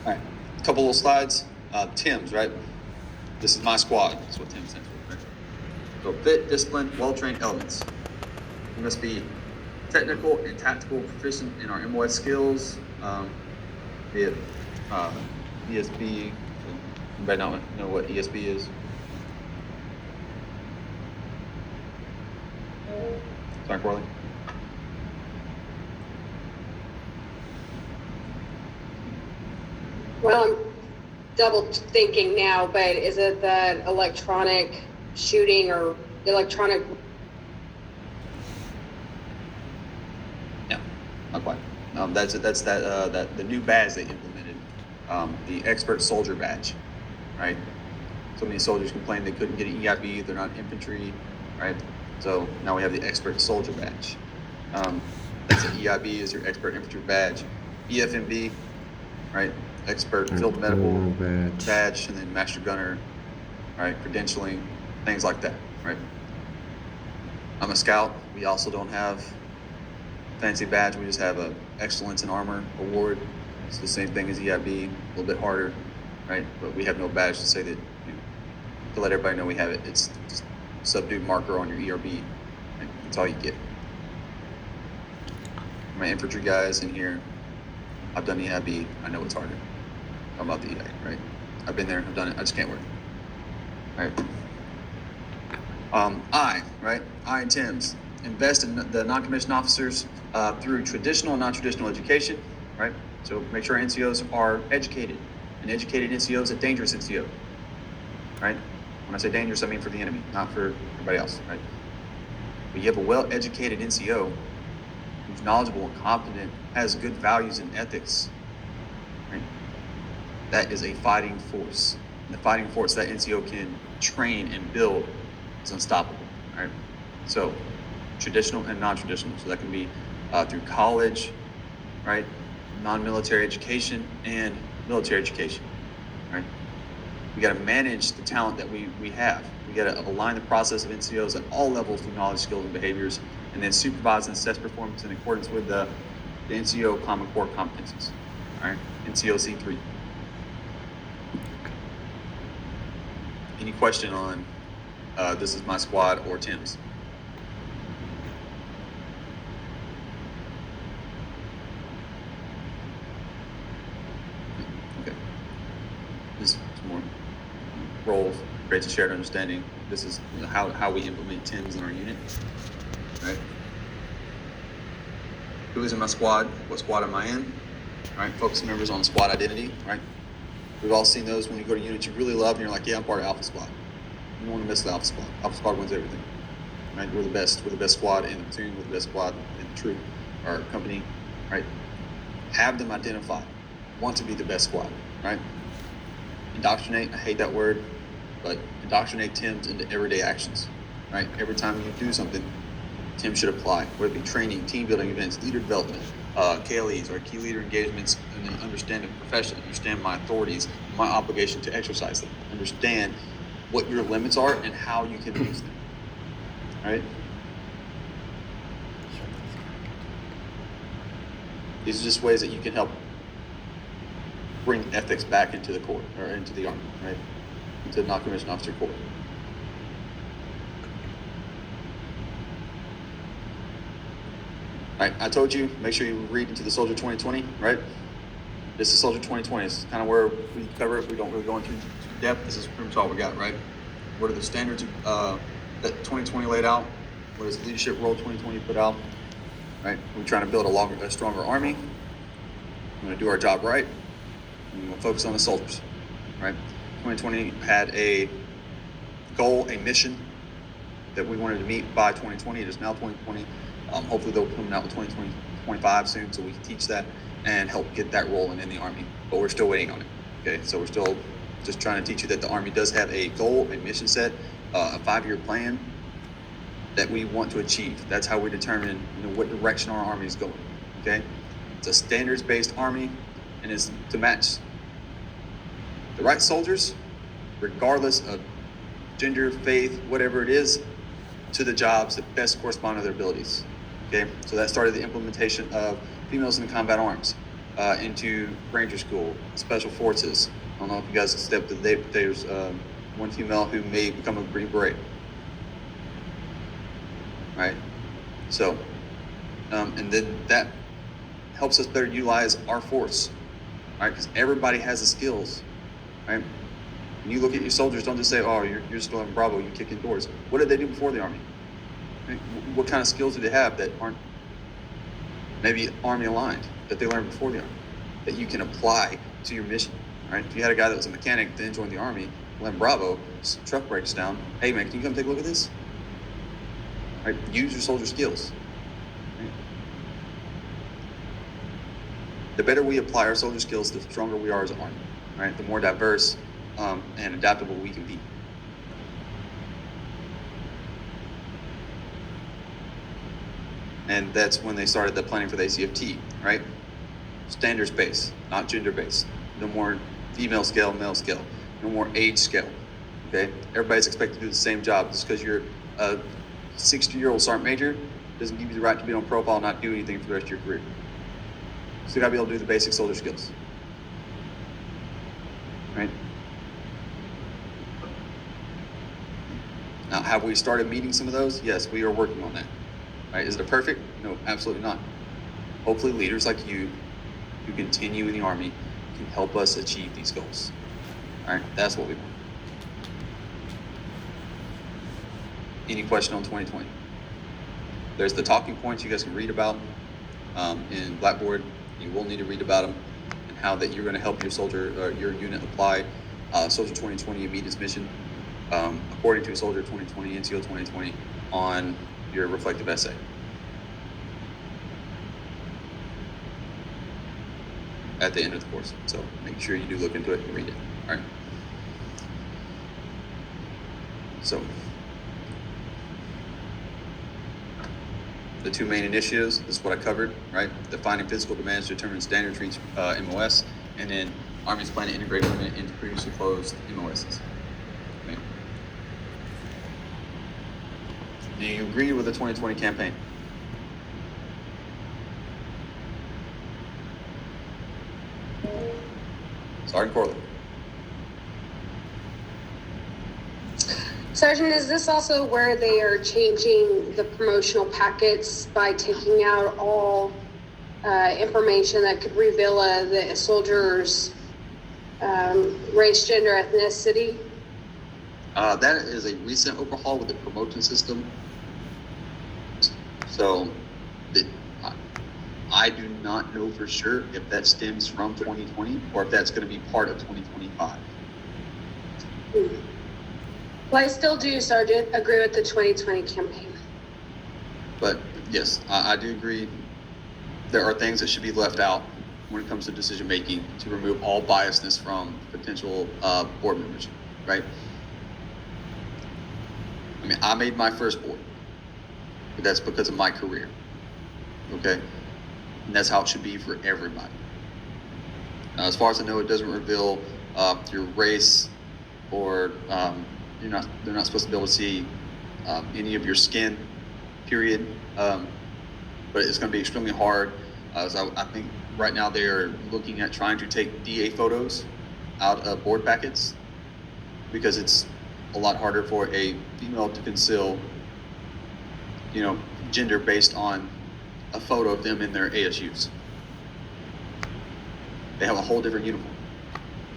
All right, a couple little slides. TIMS, right? This is my squad. That's what TIMS stands for, right? So fit, discipline, well-trained elements. We must be technical and tactical proficient in our MOS skills, be it ESB. Anybody not know what ESB is? Sorry, Corley. Well, I'm double thinking now, but is it that electronic shooting or electronic? No, not quite. That's the new badge they implemented, the expert soldier badge, right? So many soldiers complained they couldn't get an EIB, they're not infantry, right? So now we have the expert soldier badge. That's an EIB is your expert infantry badge. EFMB, right? Expert field medical badge, and then master gunner, right? Credentialing, things like that, right? I'm a scout. We also don't have fancy badge. We just have a excellence in armor award. It's the same thing as EIB, a little bit harder, right? But we have no badge to say that, to let everybody know we have it. It's just subdued marker on your ERB. Right? That's all you get. My infantry guys in here, I've done EIB. I know it's harder. I'm about the EI, right? I've been there. I've done it. I just can't work. Right. Right? I and TIMS invest in the non-commissioned officers through traditional and non-traditional education, right? So make sure NCOs are educated. An educated NCO is a dangerous NCO, right? When I say dangerous, I mean for the enemy, not for everybody else, right? But you have a well-educated NCO who's knowledgeable and competent, has good values and ethics, right? That is a fighting force. And the fighting force that NCO can train and build is unstoppable, right? So traditional and non-traditional. So that can be through college, right? Non-military education and military education, right? We got to manage the talent that we have. We got to align the process of NCOs at all levels through knowledge, skills, and behaviors, and then supervise and assess performance in accordance with the NCO Common Core competencies, all right? NCO C3. Any question on this is my squad or TIMS? Okay. This is more roles, creates a shared understanding. This is how we implement TIMS in our unit, right? Who is in my squad? What squad am I in? Right? Focus members on squad identity, right? We've all seen those when you go to units you really love and you're like, yeah, I'm part of Alpha Squad. You don't want to miss the Alpha Squad. Alpha Squad wins everything, right? We're the best. We're the best squad in the platoon. We're the best squad in the troop or company, right? Have them identify, want to be the best squad, right? Indoctrinate, I hate that word, but indoctrinate TIMS into everyday actions, right? Every time you do something, TIMS should apply, whether it be training, team building events, leader development, KLEs, or key leader engagements, and then understand the profession, understand my authorities, my obligation to exercise them, understand what your limits are and how you can use them, right? These are just ways that you can help bring ethics back into the Corps, or into the Army, right? Into the non-commissioned officer Corps. All right, I told you, make sure you read into the Soldier 2020, right? This is Soldier 2020. This is kind of where we cover it. We don't really go into depth. This is pretty much all we got, right? What are the standards that 2020 laid out? What is the leadership role 2020 put out? Right? We're trying to build a stronger army. We're going to do our job right. And we'll focus on the soldiers, right? 2020 had a goal, a mission that we wanted to meet by 2020. It is now 2020. Hopefully they'll come out with 2025 soon so we can teach that and help get that rolling in the Army. But we're still waiting on it, okay? So we're still just trying to teach you that the Army does have a goal, a mission set, a 5-year plan that we want to achieve. That's how we determine what direction our Army is going, okay? It's a standards-based Army, and it's to match the right soldiers, regardless of gender, faith, whatever it is, to the jobs that best correspond to their abilities. Okay, so that started the implementation of females in combat arms. into Ranger School, Special Forces. I don't know if you guys stepped to the but there's one female who may become a Green Beret. Right? So, and then that helps us better utilize our force, right? Because everybody has the skills, right? When you look at your soldiers, don't just say, oh, you're still in Bravo, you kick in doors. What did they do before the Army? Right? What kind of skills do they have that aren't maybe Army aligned, that they learned before the Army, that you can apply to your mission, right? If you had a guy that was a mechanic, then joined the Army, went Bravo, truck breaks down, hey man, can you come take a look at this? Right? Use your soldier skills. Right? The better we apply our soldier skills, the stronger we are as an Army, right? The more diverse and adaptable we can be. And that's when they started the planning for the ACFT, right? Standards based, not gender based. No more female scale, male scale. No more age scale, okay? Everybody's expected to do the same job. Just because you're a 60-year-old sergeant major doesn't give you the right to be on profile and not do anything for the rest of your career. So you gotta be able to do the basic soldier skills, right? Now, have we started meeting some of those? Yes, we are working on that. Right? Is it perfect? No, absolutely not. Hopefully leaders like you who continue in the Army can help us achieve these goals. All right, that's what we want. Any question on 2020? There's the talking points you guys can read about in Blackboard. You will need to read about them and how that you're going to help your soldier or your unit apply Soldier 2020 immediate mission according to Soldier 2020, NCO 2020 on your reflective essay. At the end of the course. So make sure you do look into it and read it. All right. So the two main initiatives, this is what I covered, right? Defining physical demands to determine standards for each MOS, and then Army's plan to integrate them into previously closed MOSs. Okay. Do you agree with the 2020 campaign? Sergeant Corley. Sergeant, is this also where they are changing the promotional packets by taking out all information that could reveal the soldier's race, gender, ethnicity? That is a recent overhaul with the promotion system. So I do not know for sure if that stems from 2020 or if that's going to be part of 2025. Well, I still do, Sergeant, agree with the 2020 campaign. But yes, I do agree. There are things that should be left out when it comes to decision making to remove all biasness from potential board members, right? I mean, I made my first board, but that's because of my career, okay? And that's how it should be for everybody. Now, as far as I know, it doesn't reveal your race or they're not supposed to be able to see any of your skin, period. But it's going to be extremely hard. So I think right now they are looking at trying to take DA photos out of board packets because it's a lot harder for a female to conceal, gender based on a photo of them in their ASUs. They have a whole different uniform,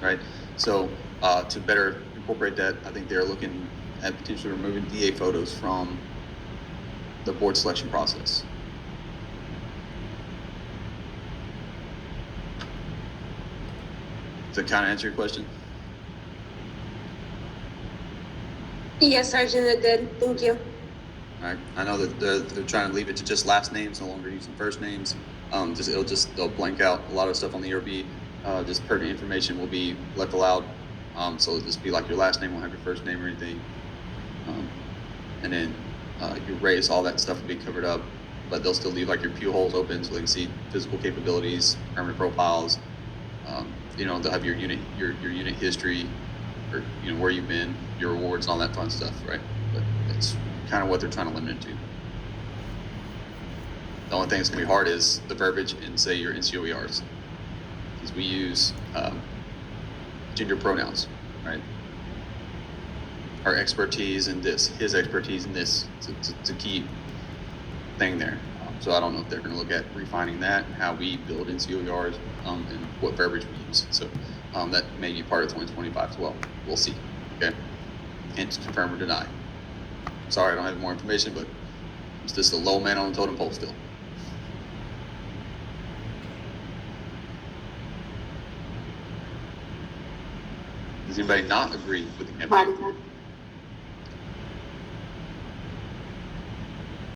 right? So to better incorporate that, I think they're looking at potentially removing DA photos from the board selection process. Does that kind of answer your question? Yes, Sergeant, it did. Thank you. All right. I know that they're trying to leave it to just last names, no longer using first names. They'll blank out a lot of stuff on the ERB. Just pertinent information will be left aloud. So it'll just be like your last name won't have your first name or anything. And then your race, all that stuff will be covered up, but they'll still leave like your pew holes open so they can see physical capabilities, permanent profiles. They'll have your unit history, or where you've been, your awards, and all that fun stuff, right? But that's kind of what they're trying to limit it to. The only thing that's gonna be hard is the verbiage and say your NCOERs. we use gender pronouns, right? Our expertise in this, his expertise in this, it's a key thing there. So I don't know if they're going to look at refining that, how we build NCOERs, and what verbiage we use. So that may be part of 2025 as well. We'll see. Okay, can't confirm or deny. Sorry, I don't have more information, but it's just a low man on the totem pole still. Does anybody not agree with the campaign?